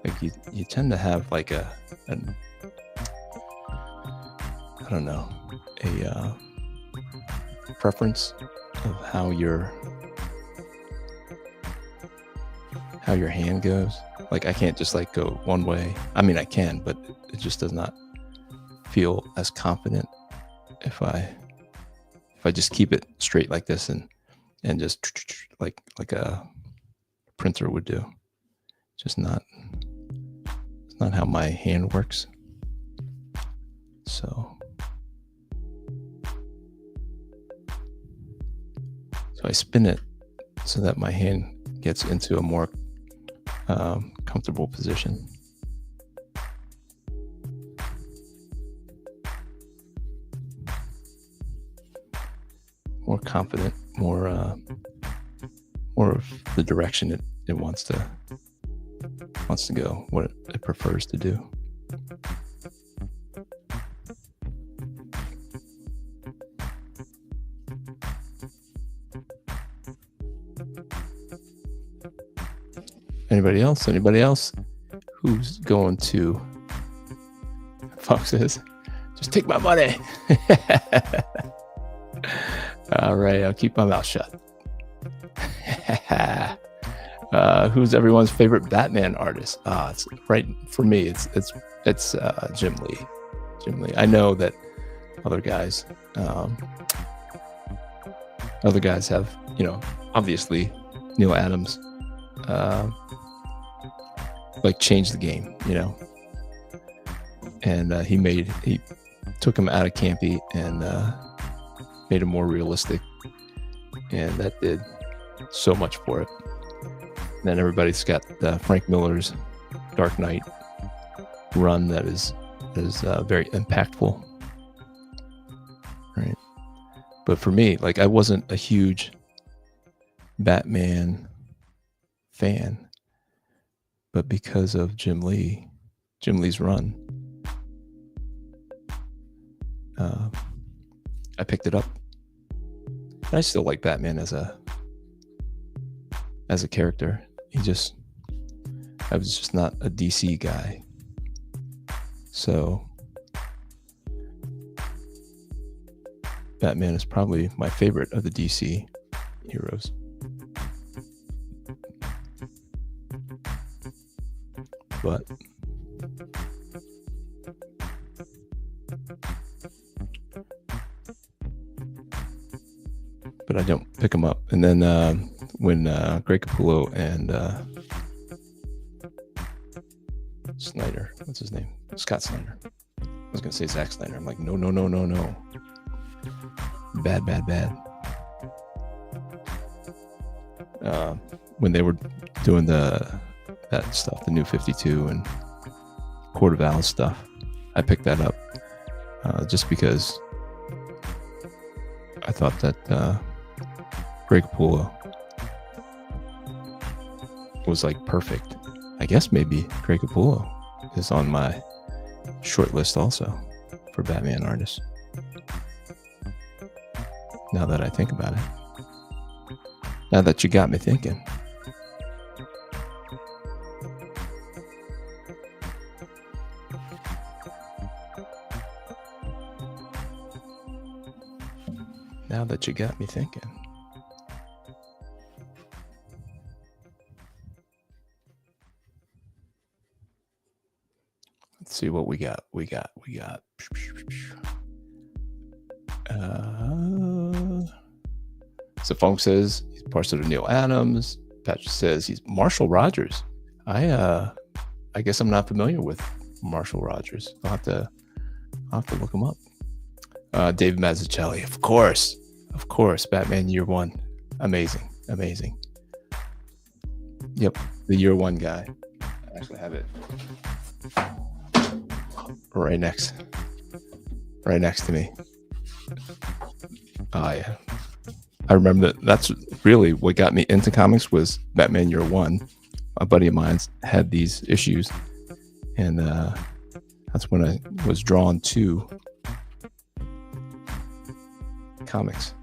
Speaker 1: like you tend to have like a preference of how your hand goes. Like I can't just like go one way. I mean I can, but it just does not feel as confident if I just keep it straight like this and just like a printer would do. It's not how my hand works. So So I spin it so that my hand gets into a more comfortable position. More confident, more of the direction it wants to go, what it prefers to do. Anybody else? Anybody else? Who's going to? Fox says, just take my money. All right, I'll keep my mouth shut. Who's everyone's favorite Batman artist? It's right for me. It's Jim Lee. Jim Lee. I know that other guys have, obviously Neil Adams, changed the game, and he took him out of campy and made him more realistic, and that did so much for it. And then everybody's got Frank Miller's Dark Knight run that is very impactful, right? But for me, I wasn't a huge Batman fan, but because of Jim Lee's run, I picked it up. And I still like Batman as a character. I was just not a DC guy. So Batman is probably my favorite of the DC heroes. But I don't pick them up. And then when Greg Capullo and Snyder, what's his name? Scott Snyder. I was going to say Zack Snyder. I'm like, no. Bad. When they were doing that stuff, the New 52 and Court of Owls stuff, I picked that up just because I thought that Greg Capullo was perfect. I guess maybe Greg Capullo is on my short list also for Batman artists. Now that I think about it. Now that you got me thinking. Now that you got me thinking. Let's see what we got. So Funk says he's partial to Neil Adams. Patrick says he's Marshall Rogers. I guess I'm not familiar with Marshall Rogers. I'll have to look him up. David Mazzucchelli, of course, Batman Year One, amazing. Yep, the Year One guy. I actually have it right next to me. Oh yeah, I remember that's really what got me into comics was Batman Year One. A buddy of mine had these issues, and that's when I was drawn to comics.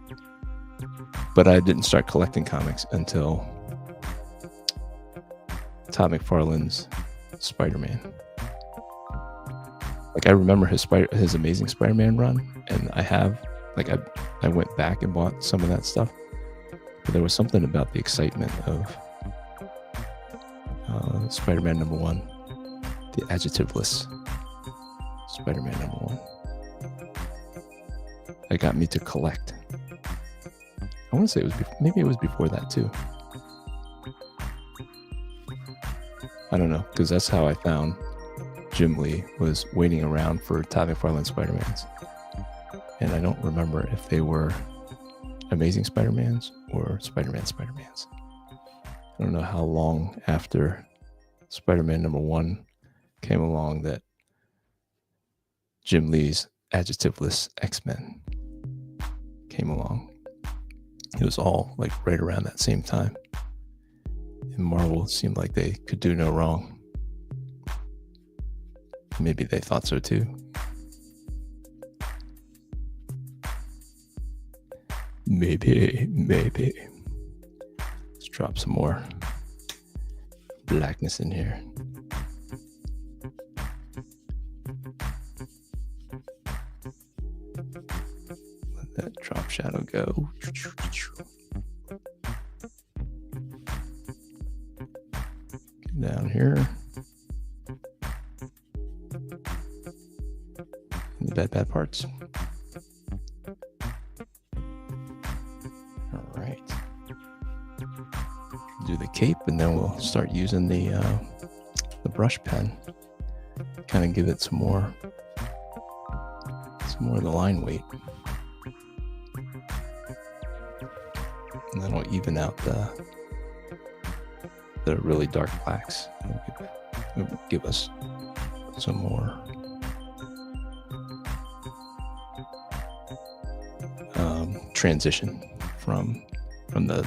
Speaker 1: But I didn't start collecting comics until Todd McFarlane's Spider-Man. I remember his Amazing Spider-Man run, and I went back and bought some of that stuff. But there was something about the excitement of Spider-Man #1, the adjectiveless Spider-Man #1. That got me to collect. I want to say maybe it was before that too. I don't know, because that's how I found Jim Lee, was waiting around for Todd McFarlane Spider-Mans. And I don't remember if they were Amazing Spider-Mans or Spider-Mans. I don't know how long after Spider-Man #1 came along that Jim Lee's adjectiveless X-Men came along. It was all like right around that same time. And Marvel seemed like they could do no wrong. Maybe they thought so too. Maybe. Let's drop some more blackness in here. Let that drop shadow go. Get down here. And the bad parts. Do the cape, and then we'll start using the brush pen, kind of give it some more of the line weight, and then we'll even out the really dark blacks. It'll give us some more transition from the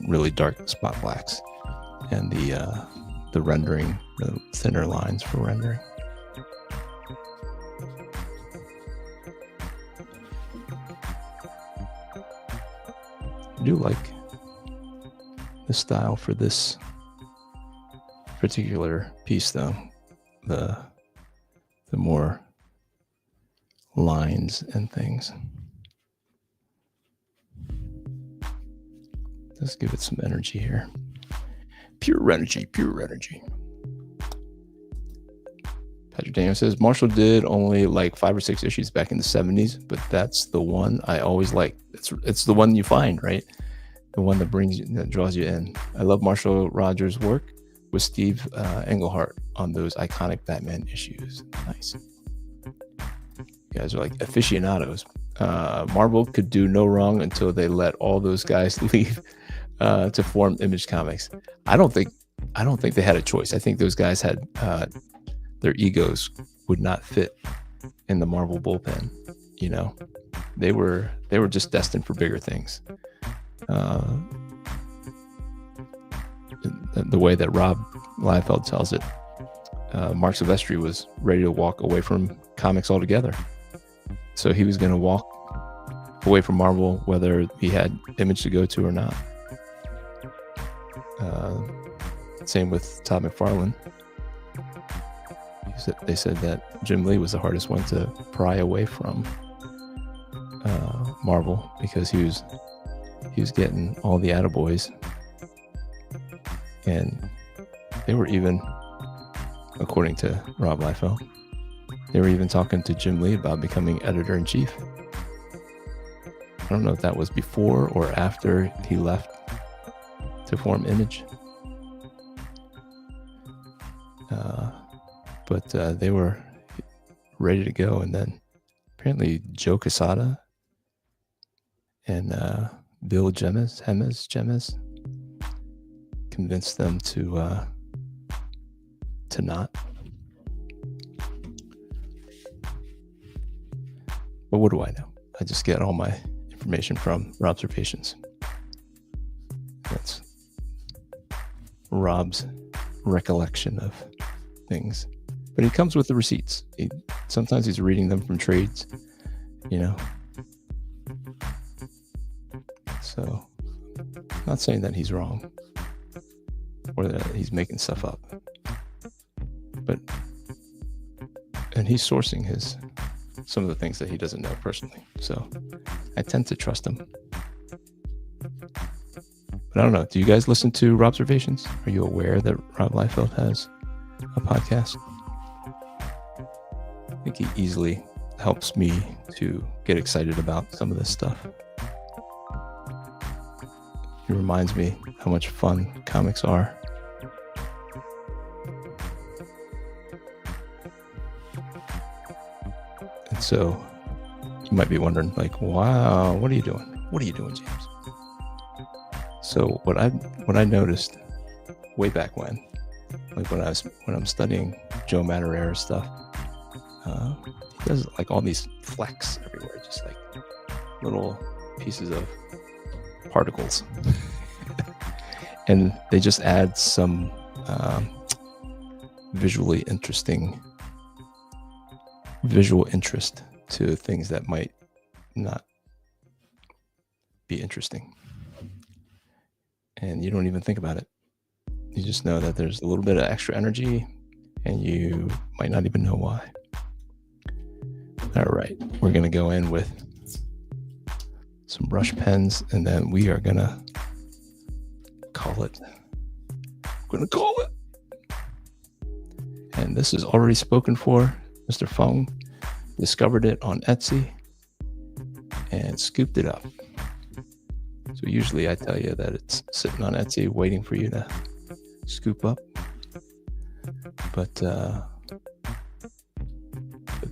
Speaker 1: really dark spot blacks and the rendering, the thinner lines for rendering. I do like the style for this particular piece, though. The more lines and things. Let's give it some energy here. Pure energy. Patrick Daniel says, Marshall did only like 5 or 6 issues back in the 70s, but that's the one I always like. It's the one you find, right? The one that draws you in. I love Marshall Rogers' work with Steve Englehart on those iconic Batman issues. Nice. You guys are like aficionados. Marvel could do no wrong until they let all those guys leave to form Image Comics. I don't think they had a choice. I think those guys had their egos would not fit in the Marvel bullpen. You know, they were just destined for bigger things. The way that Rob Liefeld tells it, Mark Silvestri was ready to walk away from comics altogether. So he was going to walk away from Marvel whether he had Image to go to or not. Same with Todd McFarlane. They said that Jim Lee was the hardest one to pry away from Marvel because he was getting all the attaboys, and they were even, according to Rob Liefeld, they were even talking to Jim Lee about becoming editor-in-chief. I don't know if that was before or after he left to form Image. But they were ready to go, and then apparently Joe Quesada and Bill Jemes convinced them to not. But what do I know? I just get all my information from observations. That's Rob's recollection of things. But he comes with the receipts. Sometimes he's reading them from trades, you know. So, not saying that he's wrong or that he's making stuff up. And he's sourcing some of the things that he doesn't know personally. So, I tend to trust him. But I don't know. Do you guys listen to Rob's Observations? Are you aware that Rob Liefeld has a podcast? I think he easily helps me to get excited about some of this stuff. He reminds me how much fun comics are. And so you might be wondering, like, wow, what are you doing? What are you doing, James? So what I noticed way back when, like when I'm studying Joe Madureira stuff, he does like all these flecks everywhere, just like little pieces of particles, and they just add some visual interest to things that might not be interesting, and you don't even think about it. You just know that there's a little bit of extra energy, and you might not even know why. All right, we're gonna go in with some brush pens, and then we are gonna call it. And this is already spoken for. Mr. Fung discovered it on Etsy and scooped it up. So usually I tell you that it's sitting on Etsy waiting for you to scoop up. But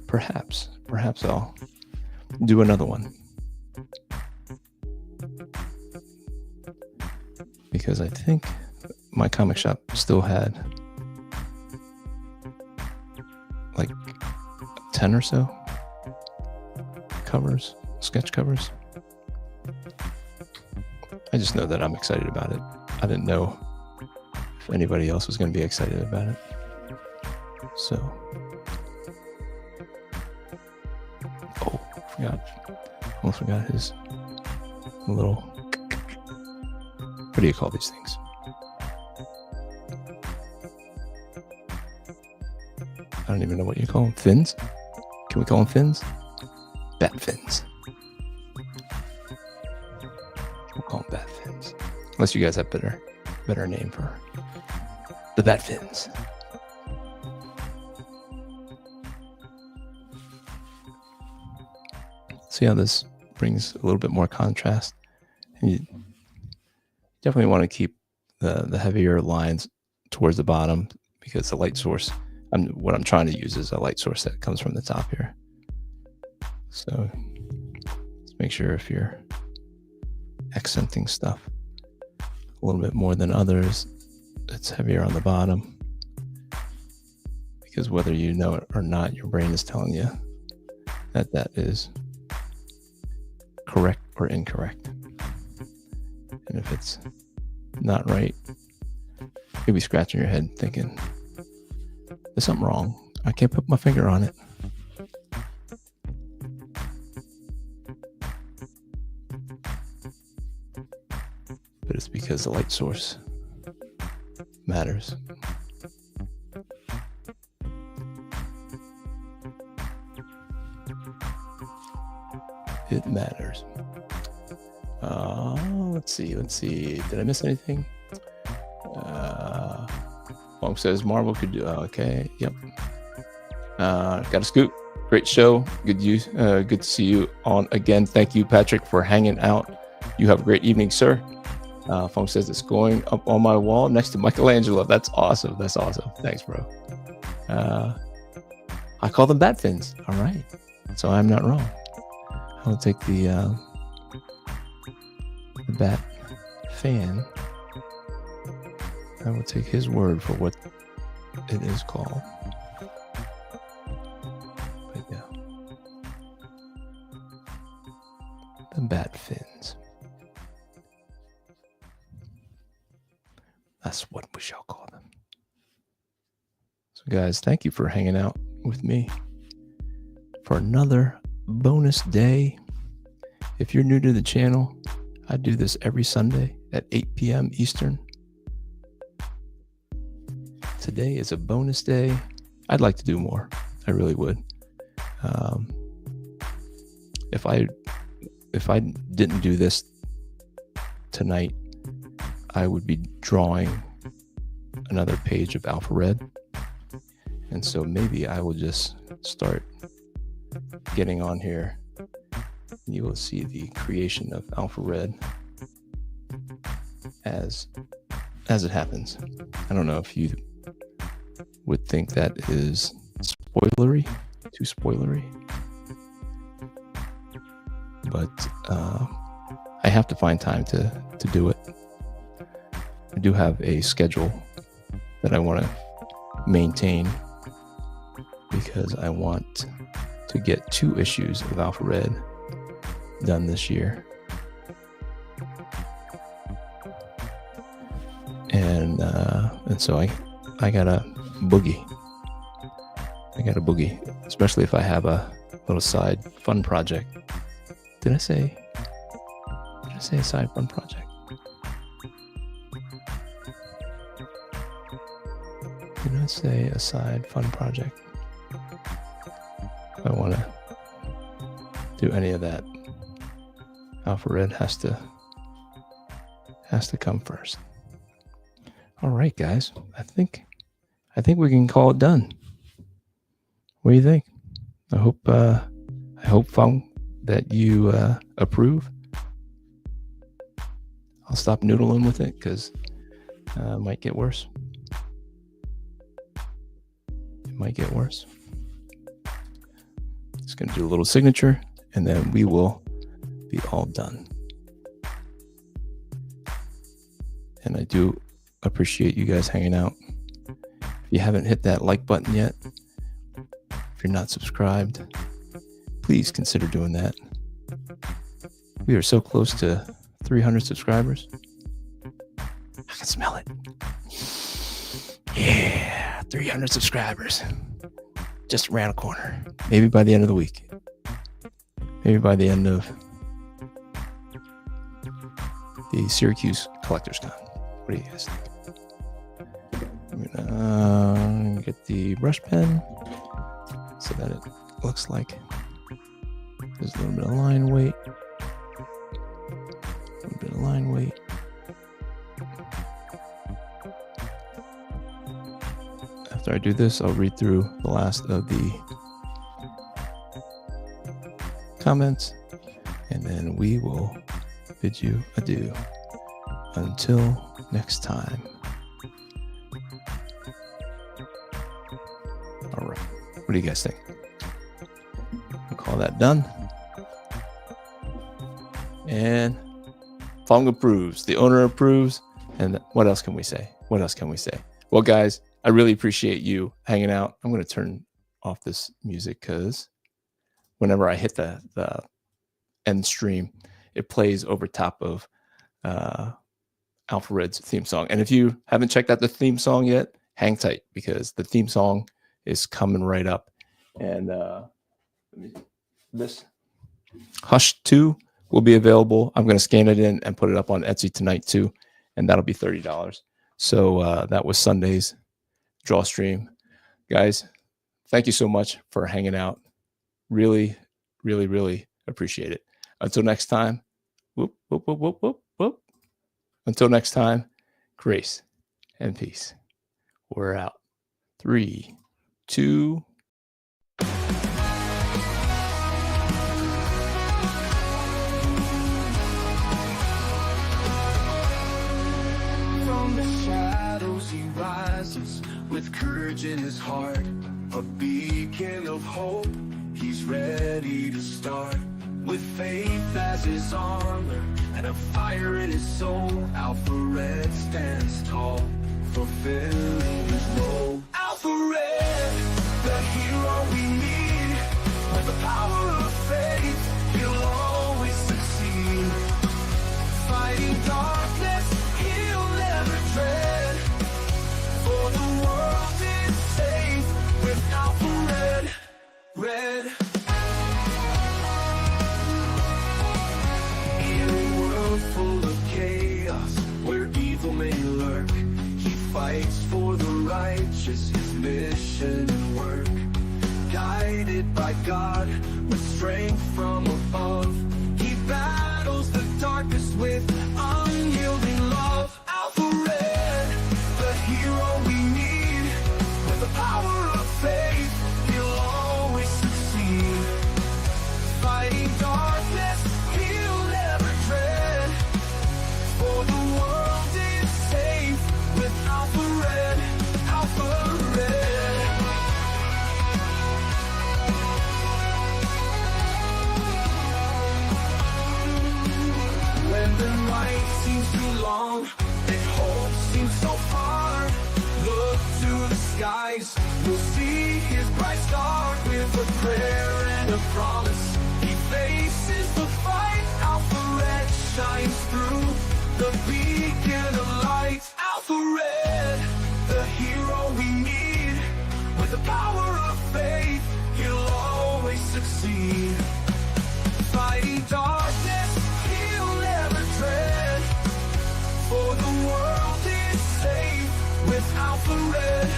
Speaker 1: perhaps I'll do another one. Because I think my comic shop still had like 10 or so covers, sketch covers. I just know that I'm excited about it. I didn't know if anybody else was going to be excited about it. So, almost forgot his little, what do you call these things? I don't even know what you call them. Fins? Can we call them fins? Bat fins. We'll call them bat fins. Unless you guys have better name for the bat fins. See how this brings a little bit more contrast? And you definitely want to keep the heavier lines towards the bottom, because the light source, what I'm trying to use is a light source that comes from the top here. So let's make sure if you're accenting stuff a little bit more than others, it's heavier on the bottom, because whether you know it or not, your brain is telling you that is correct or incorrect. And if it's not right, you'll be scratching your head thinking, there's something wrong. I can't put my finger on it. But it's because the light source matters. It matters. Let's see. Did I miss anything? Fong says Marvel could do. Okay. Yep. Got a scoop. Great show. Good to see you on again. Thank you, Patrick, for hanging out. You have a great evening, sir. Fong says it's going up on my wall next to Michelangelo. That's awesome. Thanks, bro. I call them bat fins. All right. So I'm not wrong. I'll take the bat fan. I will take his word for what it is called. But yeah. The bat fins. That's what we shall call them. So guys, thank you for hanging out with me for another bonus day. If you're new to the channel, I do this every Sunday at 8 p.m. Eastern. Today is a bonus day. I'd like to do more. I really would. If I didn't do this tonight, I would be drawing another page of Alpha Red. And so maybe I will just start getting on here. You will see the creation of Alpha Red as it happens. I don't know if you would think that is too spoilery. But I have to find time to do it. I do have a schedule that I want to maintain because I want to get 2 issues of Alpha Red done this year. And so I got a boogie. Especially if I have a little side fun project. Did I say a side fun project? Did I say a side fun project? If I want to do any of that, Alpha Red has to come first. All right, guys. I think we can call it done. What do you think? I hope Fong, that you approve. I'll stop noodling with it because it might get worse. Just going to do a little signature, and then we will be all done. And I do appreciate you guys hanging out. If you haven't hit that like button yet, if you're not subscribed, please consider doing that. We are so close to 300 subscribers. I can smell it. Yeah, 300 subscribers. Just around the corner. Maybe by the end of the week. Maybe by the end of the Syracuse Collectors Con. What do you guys think? I'm gonna get the brush pen so that it looks like there's a little bit of line weight. After I do this, I'll read through the last of the comments, and then we will bid you adieu. Until next time. All right. What do you guys think? We'll call that done. And Fong approves. The owner approves. And what else can we say? Well, guys, I really appreciate you hanging out. I'm going to turn off this music because whenever I hit the end stream, it plays over top of Alpha Red's theme song. And if you haven't checked out the theme song yet, hang tight because the theme song is coming right up. And this Hush 2 will be available. I'm going to scan it in and put it up on Etsy tonight too, and that'll be $30. So that was Sunday's draw stream. Guys, thank you so much for hanging out. Really, really, really appreciate it. Until next time, whoop, whoop, whoop, whoop, whoop, whoop. Until next time, grace and peace. We're out. 3, 2.
Speaker 2: From the shadows he rises with courage in his heart, a beacon of hope. He's ready to start with faith as his armor and a fire in his soul. Alpha Red stands tall, fulfilling his role. Alpha Red, the hero we need. With the power of faith, he'll always succeed. Fighting darkness, he'll never dread. For the world is safe with Alpha Red. Red. In a world full of chaos, where evil may lurk, he fights for the righteous, his mission and work. Guided by God, with strength from above, he battles the darkness with unyielding love. Alpha Red, the hero we need. With the power of faith, he'll always succeed. Fighting darkness, he'll never dread. For the world is safe with Alpha Red. Alpha Red. When rise. We'll see his bright star with a prayer and a promise. He faces the fight, Alpha Red shines through, the beacon of light. Alpha Red, the hero we need, with the power of faith, he'll always succeed. Fighting darkness, he'll never dread, for the world is safe with Alpha Red.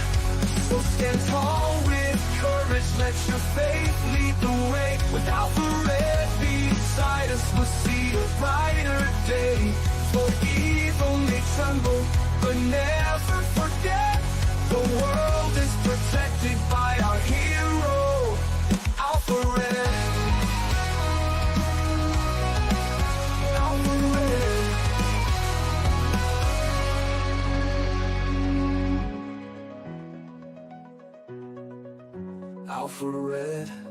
Speaker 2: So stand tall with courage, let your faith lead the way. With Alpha Red beside us, we'll see a brighter day. For evil may tremble, but never forget, the world is protected by our hero, Alpha Red. Alpha Red. Alpha Red.